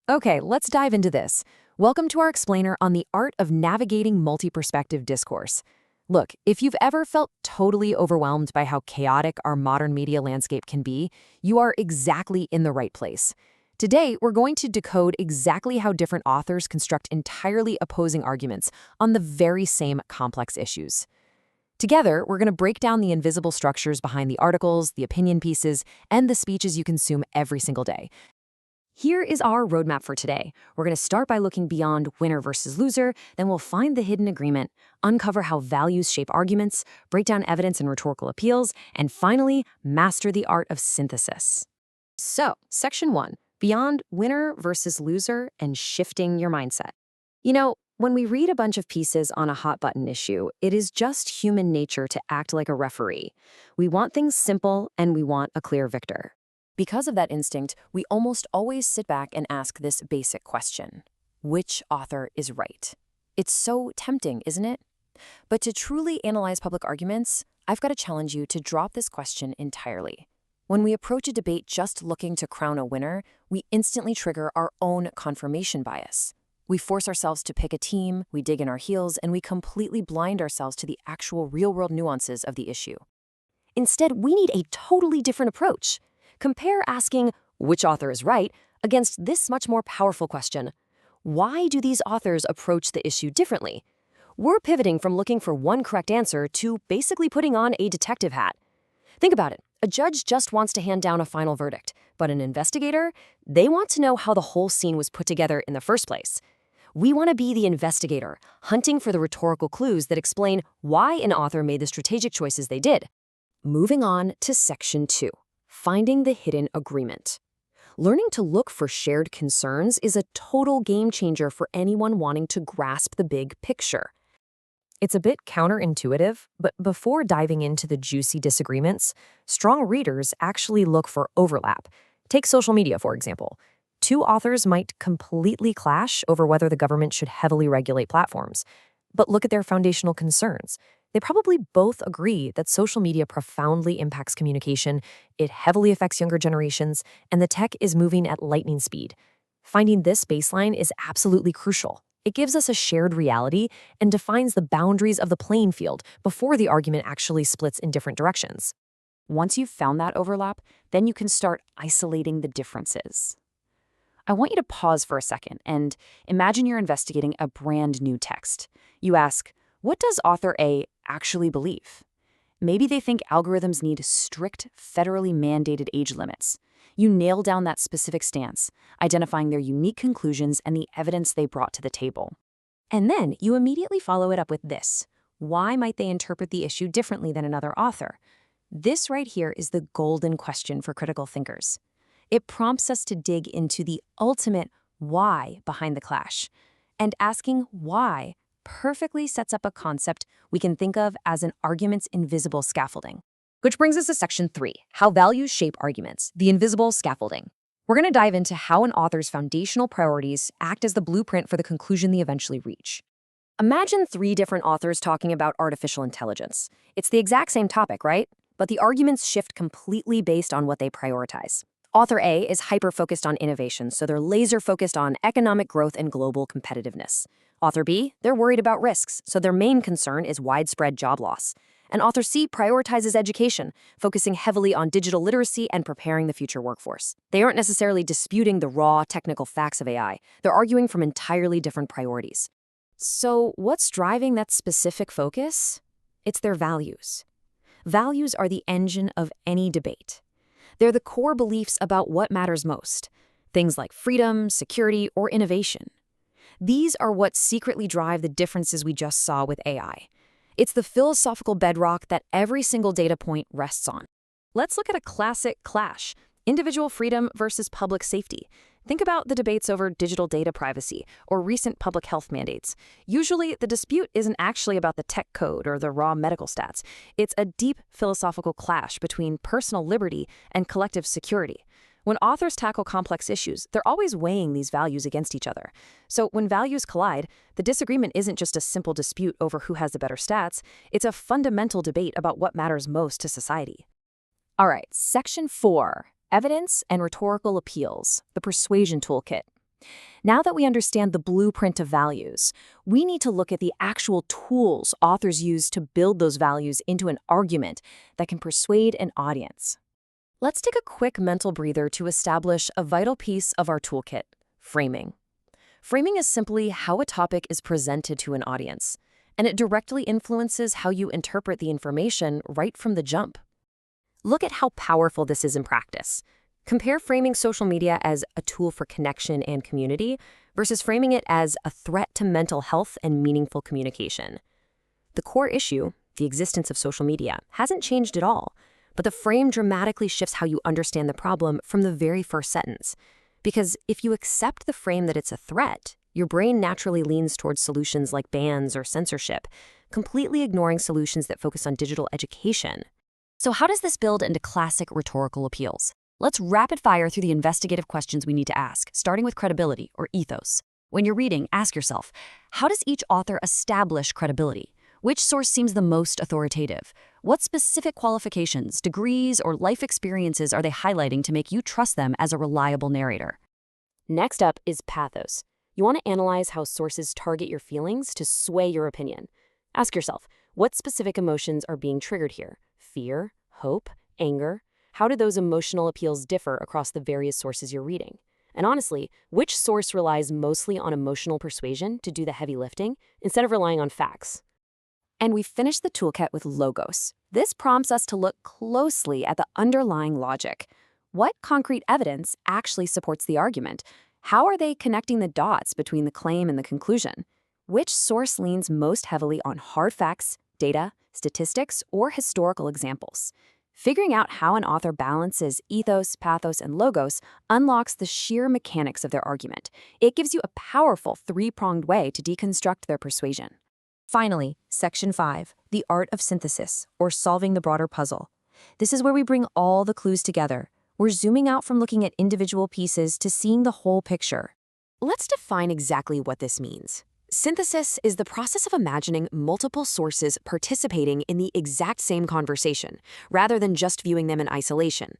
Okay, let's dive into this. Welcome to our explainer on the art of navigating multi-perspective discourse. Look, if you've ever felt totally overwhelmed by how chaotic our modern media landscape can be, you are exactly in the right place. Today, we're going to decode exactly how different authors construct entirely opposing arguments on the very same complex issues. Together, we're going to break down the invisible structures behind the articles, the opinion pieces, and the speeches you consume every single day. Here is our roadmap for today. We're going to start by looking beyond winner versus loser, then we'll find the hidden agreement, uncover how values shape arguments, break down evidence and rhetorical appeals, and finally, master the art of synthesis. So, Section 1, Beyond Winner versus Loser and Shifting Your Mindset. When we read a bunch of pieces on a hot-button issue, it is just human nature to act like a referee. We want things simple, and we want a clear victor. Because of that instinct, we almost always sit back and ask this basic question: which author is right? It's so tempting, isn't it? But to truly analyze public arguments, I've got to challenge you to drop this question entirely. When we approach a debate just looking to crown a winner, we instantly trigger our own confirmation bias. We force ourselves to pick a team, we dig in our heels, and we completely blind ourselves to the actual real-world nuances of the issue. Instead, we need a totally different approach. Compare asking, which author is right, against this much more powerful question: why do these authors approach the issue differently? We're pivoting from looking for one correct answer to basically putting on a detective hat. Think about it. A judge just wants to hand down a final verdict, but an investigator, they want to know how the whole scene was put together in the first place. We want to be the investigator, hunting for the rhetorical clues that explain why an author made the strategic choices they did. Moving on to Section 2. Finding the hidden agreement. Learning to look for shared concerns is a total game changer for anyone wanting to grasp the big picture. It's a bit counterintuitive, but before diving into the juicy disagreements, strong readers actually look for overlap. Take social media, for example. Two authors might completely clash over whether the government should heavily regulate platforms. But look at their foundational concerns. They probably both agree that social media profoundly impacts communication, it heavily affects younger generations, and the tech is moving at lightning speed. Finding this baseline is absolutely crucial. It gives us a shared reality and defines the boundaries of the playing field before the argument actually splits in different directions. Once you've found that overlap, then you can start isolating the differences. I want you to pause for a second and imagine you're investigating a brand new text. You ask, what does author A actually believe? Maybe they think algorithms need strict, federally mandated age limits. You nail down that specific stance, identifying their unique conclusions and the evidence they brought to the table. And then you immediately follow it up with this: why might they interpret the issue differently than another author? This right here is the golden question for critical thinkers. It prompts us to dig into the ultimate why behind the clash. And asking why perfectly sets up a concept we can think of as an argument's invisible scaffolding. Which brings us to Section 3, How Values Shape Arguments, the Invisible Scaffolding. We're going to dive into how an author's foundational priorities act as the blueprint for the conclusion they eventually reach. Imagine 3 different authors talking about artificial intelligence. It's the exact same topic, right? But the arguments shift completely based on what they prioritize. Author A is hyper-focused on innovation, so they're laser-focused on economic growth and global competitiveness. Author B, they're worried about risks, so their main concern is widespread job loss. And author C prioritizes education, focusing heavily on digital literacy and preparing the future workforce. They aren't necessarily disputing the raw technical facts of AI. They're arguing from entirely different priorities. So what's driving that specific focus? It's their values. Values are the engine of any debate. They're the core beliefs about what matters most, things like freedom, security, or innovation. These are what secretly drive the differences we just saw with AI. It's the philosophical bedrock that every single data point rests on. Let's look at a classic clash: individual freedom versus public safety. Think about the debates over digital data privacy or recent public health mandates. Usually, the dispute isn't actually about the tech code or the raw medical stats. It's a deep philosophical clash between personal liberty and collective security. When authors tackle complex issues, they're always weighing these values against each other. So when values collide, the disagreement isn't just a simple dispute over who has the better stats, it's a fundamental debate about what matters most to society. All right, Section 4, Evidence and Rhetorical Appeals, the Persuasion Toolkit. Now that we understand the blueprint of values, we need to look at the actual tools authors use to build those values into an argument that can persuade an audience. Let's take a quick mental breather to establish a vital piece of our toolkit: framing. Framing is simply how a topic is presented to an audience, and it directly influences how you interpret the information right from the jump. Look at how powerful this is in practice. Compare framing social media as a tool for connection and community versus framing it as a threat to mental health and meaningful communication. The core issue, the existence of social media, hasn't changed at all, but the frame dramatically shifts how you understand the problem from the very first sentence. Because if you accept the frame that it's a threat, your brain naturally leans towards solutions like bans or censorship, completely ignoring solutions that focus on digital education. So how does this build into classic rhetorical appeals? Let's rapid fire through the investigative questions we need to ask, starting with credibility or ethos. When you're reading, ask yourself, how does each author establish credibility? Which source seems the most authoritative? What specific qualifications, degrees, or life experiences are they highlighting to make you trust them as a reliable narrator? Next up is pathos. You want to analyze how sources target your feelings to sway your opinion. Ask yourself, what specific emotions are being triggered here? Fear, hope, anger? How do those emotional appeals differ across the various sources you're reading? And honestly, which source relies mostly on emotional persuasion to do the heavy lifting instead of relying on facts? And we finish the toolkit with logos. This prompts us to look closely at the underlying logic. What concrete evidence actually supports the argument? How are they connecting the dots between the claim and the conclusion? Which source leans most heavily on hard facts, data, statistics, or historical examples? Figuring out how an author balances ethos, pathos, and logos unlocks the sheer mechanics of their argument. It gives you a powerful three-pronged way to deconstruct their persuasion. Finally, Section 5, the art of synthesis, or solving the broader puzzle. This is where we bring all the clues together. We're zooming out from looking at individual pieces to seeing the whole picture. Let's define exactly what this means. Synthesis is the process of imagining multiple sources participating in the exact same conversation, rather than just viewing them in isolation.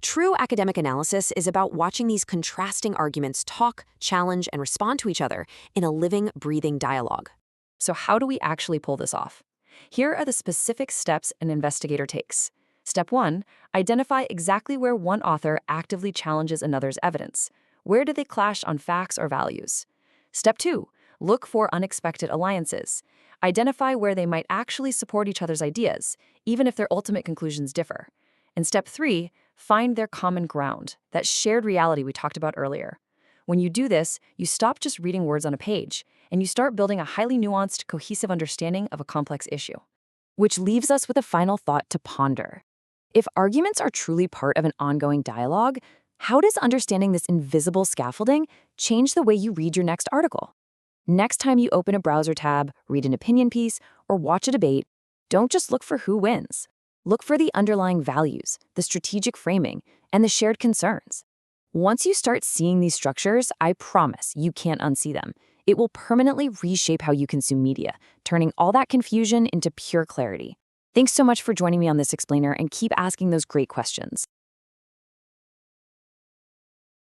True academic analysis is about watching these contrasting arguments talk, challenge, and respond to each other in a living, breathing dialogue. So how do we actually pull this off? Here are the specific steps an investigator takes. Step 1, identify exactly where one author actively challenges another's evidence. Where do they clash on facts or values? Step 2, look for unexpected alliances. Identify where they might actually support each other's ideas, even if their ultimate conclusions differ. And step 3, find their common ground, that shared reality we talked about earlier. When you do this, you stop just reading words on a page, and you start building a highly nuanced, cohesive understanding of a complex issue. Which leaves us with a final thought to ponder. If arguments are truly part of an ongoing dialogue, how does understanding this invisible scaffolding change the way you read your next article? Next time you open a browser tab, read an opinion piece, or watch a debate, don't just look for who wins. Look for the underlying values, the strategic framing, and the shared concerns. Once you start seeing these structures, I promise you can't unsee them. It will permanently reshape how you consume media, turning all that confusion into pure clarity. Thanks so much for joining me on this explainer, and keep asking those great questions.